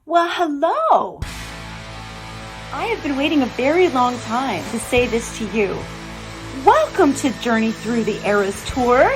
Well, hello! I have been waiting a very long time to say this to you. Welcome to Journey Through the Eras Tour.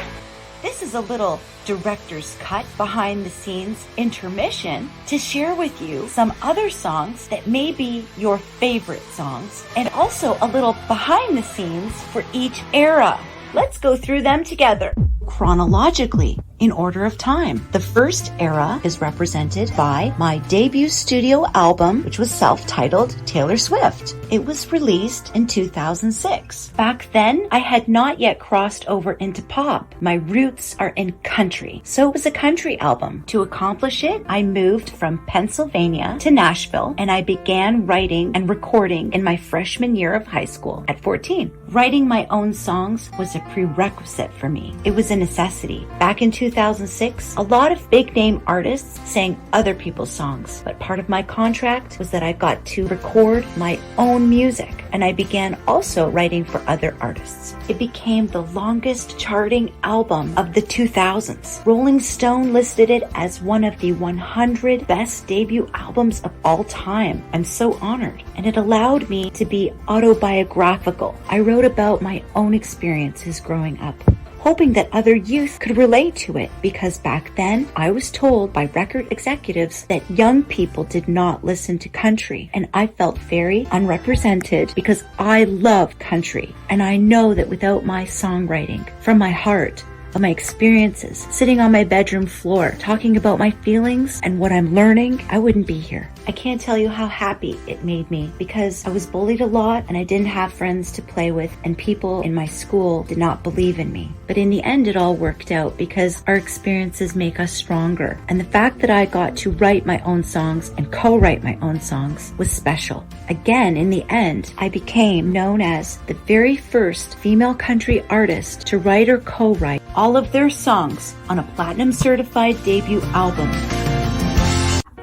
This is a little director's cut, behind the scenes intermission to share with you some other songs that may be your favorite songs, and also a little behind the scenes for each era. Let's go through them together. Chronologically, in order of time. The first era is represented by my debut studio album, which was self-titled Taylor Swift. It was released in 2006. Back then, I had not yet crossed over into pop. My roots are in country, so it was a country album. To accomplish it, I moved from Pennsylvania to Nashville, and I began writing and recording in my freshman year of high school at 14. Writing my own songs was a prerequisite for me. It was a necessity. Back in 2006, a lot of big name artists sang other people's songs, but part of my contract was that I got to record my own music, and I began also writing for other artists. It became the longest charting album of the 2000s. Rolling Stone listed it as one of the 100 best debut albums of all time. I'm so honored, and it allowed me to be autobiographical. I wrote about my own experiences growing up, hoping that other youth could relate to it, because back then I was told by record executives that young people did not listen to country, and I felt very unrepresented because I love country, and I know that without my songwriting from my heart, of my experiences, sitting on my bedroom floor, talking about my feelings and what I'm learning, I wouldn't be here. I can't tell you how happy it made me, because I was bullied a lot and I didn't have friends to play with, and people in my school did not believe in me. But in the end, it all worked out because our experiences make us stronger. And the fact that I got to write my own songs and co-write my own songs was special. Again, in the end, I became known as the very first female country artist to write or co-write all of their songs on a platinum certified debut album.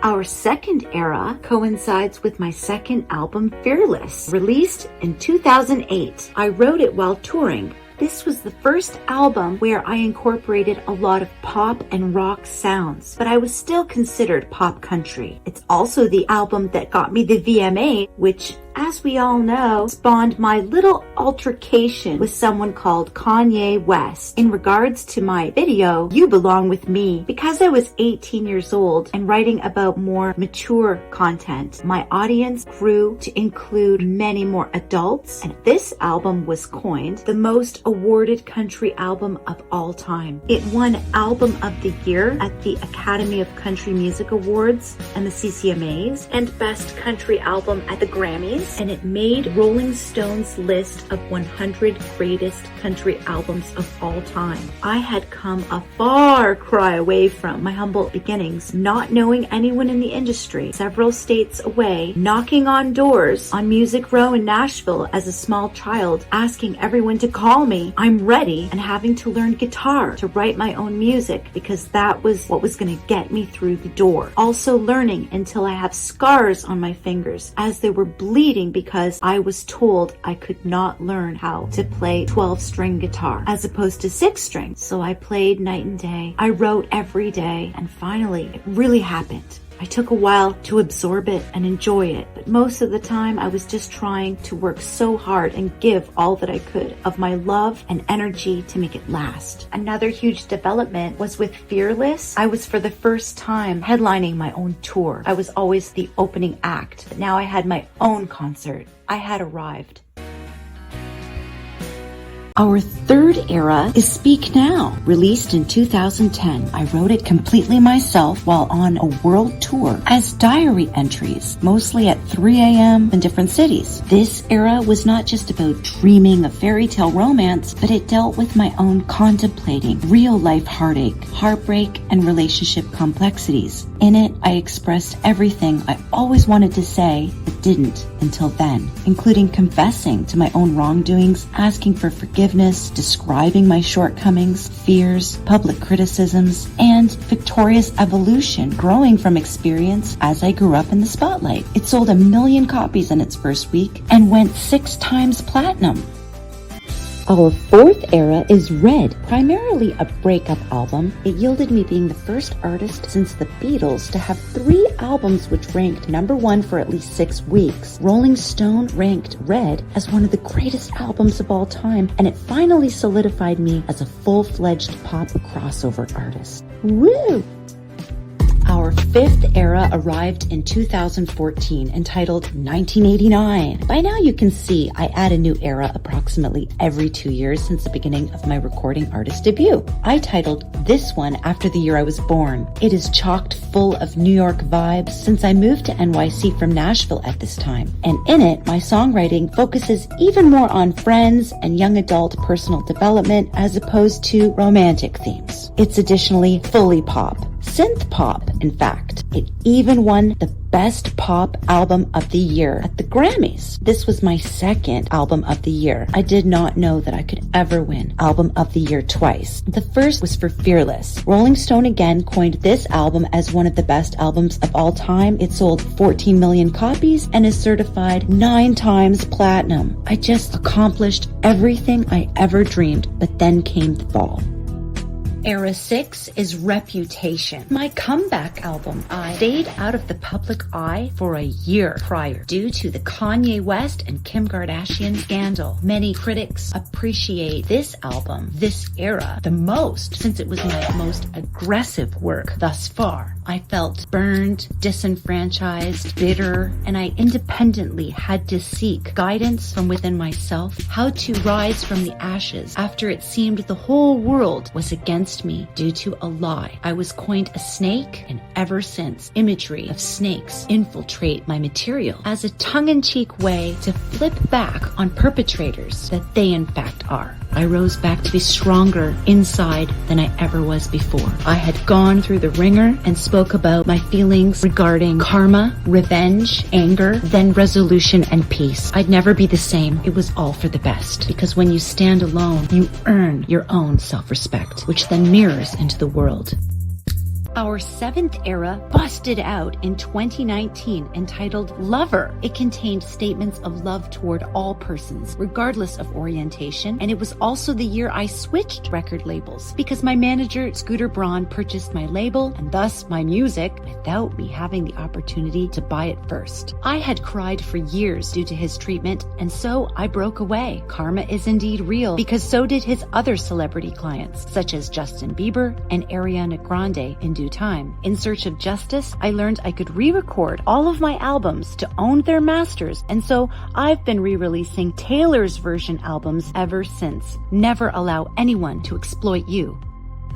Our second era coincides with my second album, Fearless, released in 2008. I wrote it while touring. This was the first album where I incorporated a lot of pop and rock sounds, but I was still considered pop country. It's also the album that got me the VMA, which, as we all know, spawned my little altercation with someone called Kanye West in regards to my video, You Belong With Me. Because I was 18 years old and writing about more mature content, my audience grew to include many more adults, and this album was coined the most awarded country album of all time. It won Album of the Year at the Academy of Country Music Awards and the CCMAs, and Best Country Album at the Grammys, and it made Rolling Stone's list of 100 greatest country albums of all time. I had come a far cry away from my humble beginnings, not knowing anyone in the industry, several states away, knocking on doors on Music Row in Nashville as a small child, asking everyone to call me. I'm ready, and having to learn guitar to write my own music, because that was what was going to get me through the door. Also learning until I have scars on my fingers as they were bleeding because I was told I could not learn how to play 12-string guitar as opposed to 6-string. So I played night and day. I wrote every day, and finally it really happened. I took a while to absorb it and enjoy it, but most of the time I was just trying to work so hard and give all that I could of my love and energy to make it last. Another huge development was with Fearless. I was for the first time headlining my own tour. I was always the opening act, but now I had my own concert. I had arrived. Our third era is Speak Now, released in 2010. I wrote it completely myself while on a world tour as diary entries, mostly at 3 a.m. in different cities. This era was not just about dreaming of fairy tale romance, but it dealt with my own contemplating real life heartache, heartbreak, and relationship complexities. In it, I expressed everything I always wanted to say, but didn't until then, including confessing to my own wrongdoings, asking for forgiveness, describing my shortcomings, fears, public criticisms, and victorious evolution growing from experience as I grew up in the spotlight. It sold 1 million copies in its first week and went 6 times platinum. Our fourth era is Red, primarily a breakup album. It yielded me being the first artist since the Beatles to have 3 albums which ranked number 1 for at least 6 weeks. Rolling Stone ranked Red as one of the greatest albums of all time, and it finally solidified me as a full-fledged pop crossover artist. Woo! Our fifth era arrived in 2014, entitled 1989. By now you can see I add a new era approximately every 2 years since the beginning of my recording artist debut. I titled this one after the year I was born. It is chocked full of New York vibes since I moved to NYC from Nashville at this time. And in it, my songwriting focuses even more on friends and young adult personal development as opposed to romantic themes. It's additionally fully pop. Synth pop, in fact. It even won the Best Pop Album of the Year at the Grammys. This was my second Album of the Year. I did not know that I could ever win Album of the Year twice. The first was for Fearless. Rolling Stone again coined this album as one of the best albums of all time. It sold 14 million copies and is certified 9 times platinum. I just accomplished everything I ever dreamed, but then came the fall. Era 6 is Reputation, my comeback album. I stayed out of the public eye for a year prior due to the Kanye West and Kim Kardashian scandal. Many critics appreciate this album, this era, the most since it was my most aggressive work thus far. I felt burned, disenfranchised, bitter, and I independently had to seek guidance from within myself, how to rise from the ashes after it seemed the whole world was against me due to a lie. I was coined a snake, and ever since, imagery of snakes infiltrate my material as a tongue-in-cheek way to flip back on perpetrators that they in fact are. I rose back to be stronger inside than I ever was before. I had gone through the ringer and spoke about my feelings regarding karma, revenge, anger, then resolution and peace. I'd never be the same. It was all for the best. Because when you stand alone, you earn your own self-respect, which then mirrors into the world. Our 7th era busted out in 2019, entitled Lover. It contained statements of love toward all persons, regardless of orientation, and it was also the year I switched record labels because my manager, Scooter Braun, purchased my label and thus my music without me having the opportunity to buy it first. I had cried for years due to his treatment, and so I broke away. Karma is indeed real because so did his other celebrity clients, such as Justin Bieber and Ariana Grande in due time. In search of justice, I learned I could re-record all of my albums to own their masters, and so I've been re-releasing Taylor's version albums ever since. Never allow anyone to exploit you.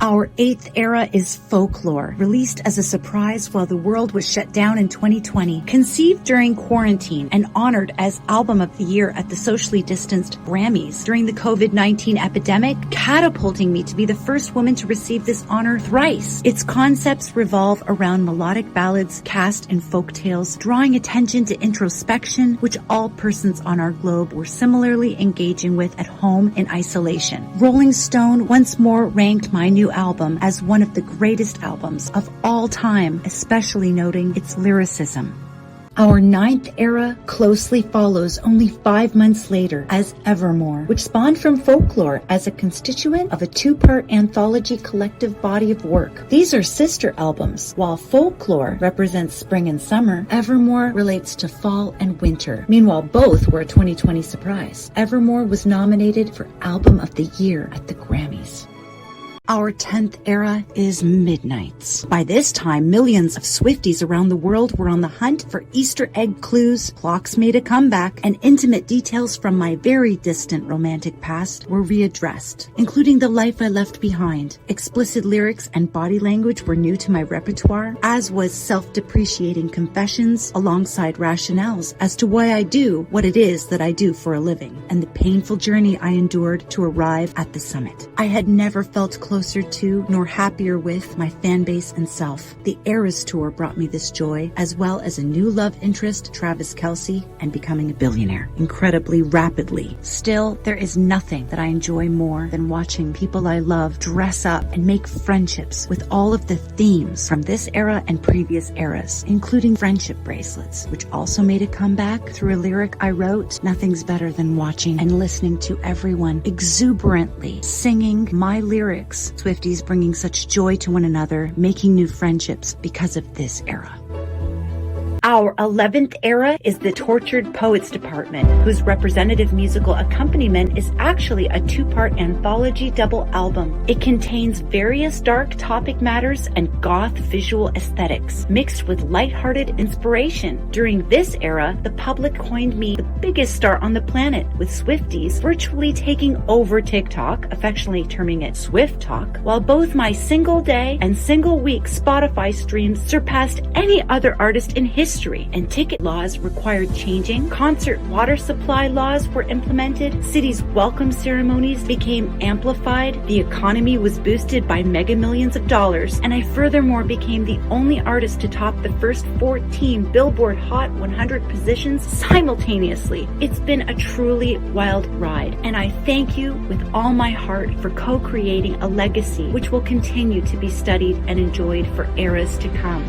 Our 8th era is Folklore, released as a surprise while the world was shut down in 2020, conceived during quarantine and honored as Album of the Year at the socially distanced Grammys during the COVID-19 epidemic, catapulting me to be the first woman to receive this honor thrice. Its concepts revolve around melodic ballads cast in folk tales, drawing attention to introspection, which all persons on our globe were similarly engaging with at home in isolation. Rolling Stone once more ranked my new album as one of the greatest albums of all time, especially noting its lyricism. Our 9th era closely follows only 5 months later as Evermore, which spawned from Folklore as a constituent of a 2-part anthology collective body of work. These are sister albums. While Folklore represents spring and summer, Evermore relates to fall and winter. Meanwhile, both were a 2020 surprise. Evermore was nominated for Album of the Year at the Grammys. Our 10th era is Midnights. By this time, millions of Swifties around the world were on the hunt for Easter egg clues, clocks made a comeback, and intimate details from my very distant romantic past were readdressed, including the life I left behind. Explicit lyrics and body language were new to my repertoire, as was self-depreciating confessions alongside rationales as to why I do what it is that I do for a living, and the painful journey I endured to arrive at the summit. I had never felt close closer to nor happier with my fan base and self. The Eras Tour brought me this joy, as well as a new love interest, Travis Kelce, and becoming a billionaire incredibly rapidly. Still, there is nothing that I enjoy more than watching people I love dress up and make friendships with all of the themes from this era and previous eras, including friendship bracelets, which also made a comeback through a lyric I wrote. Nothing's better than watching and listening to everyone exuberantly singing my lyrics. Swifties bringing such joy to one another, making new friendships because of this era. Our 11th era is the Tortured Poets Department, whose representative musical accompaniment is actually a two-part anthology double album. It contains various dark topic matters and goth visual aesthetics, mixed with lighthearted inspiration. During this era, the public coined me the biggest star on the planet, with Swifties virtually taking over TikTok, affectionately terming it Swift Talk, while both my single day and single week Spotify streams surpassed any other artist in history. And ticket laws required changing, concert water supply laws were implemented, cities' welcome ceremonies became amplified, the economy was boosted by mega millions of dollars, and I furthermore became the only artist to top the first 14 Billboard Hot 100 positions simultaneously. It's been a truly wild ride, and I thank you with all my heart for co-creating a legacy which will continue to be studied and enjoyed for eras to come.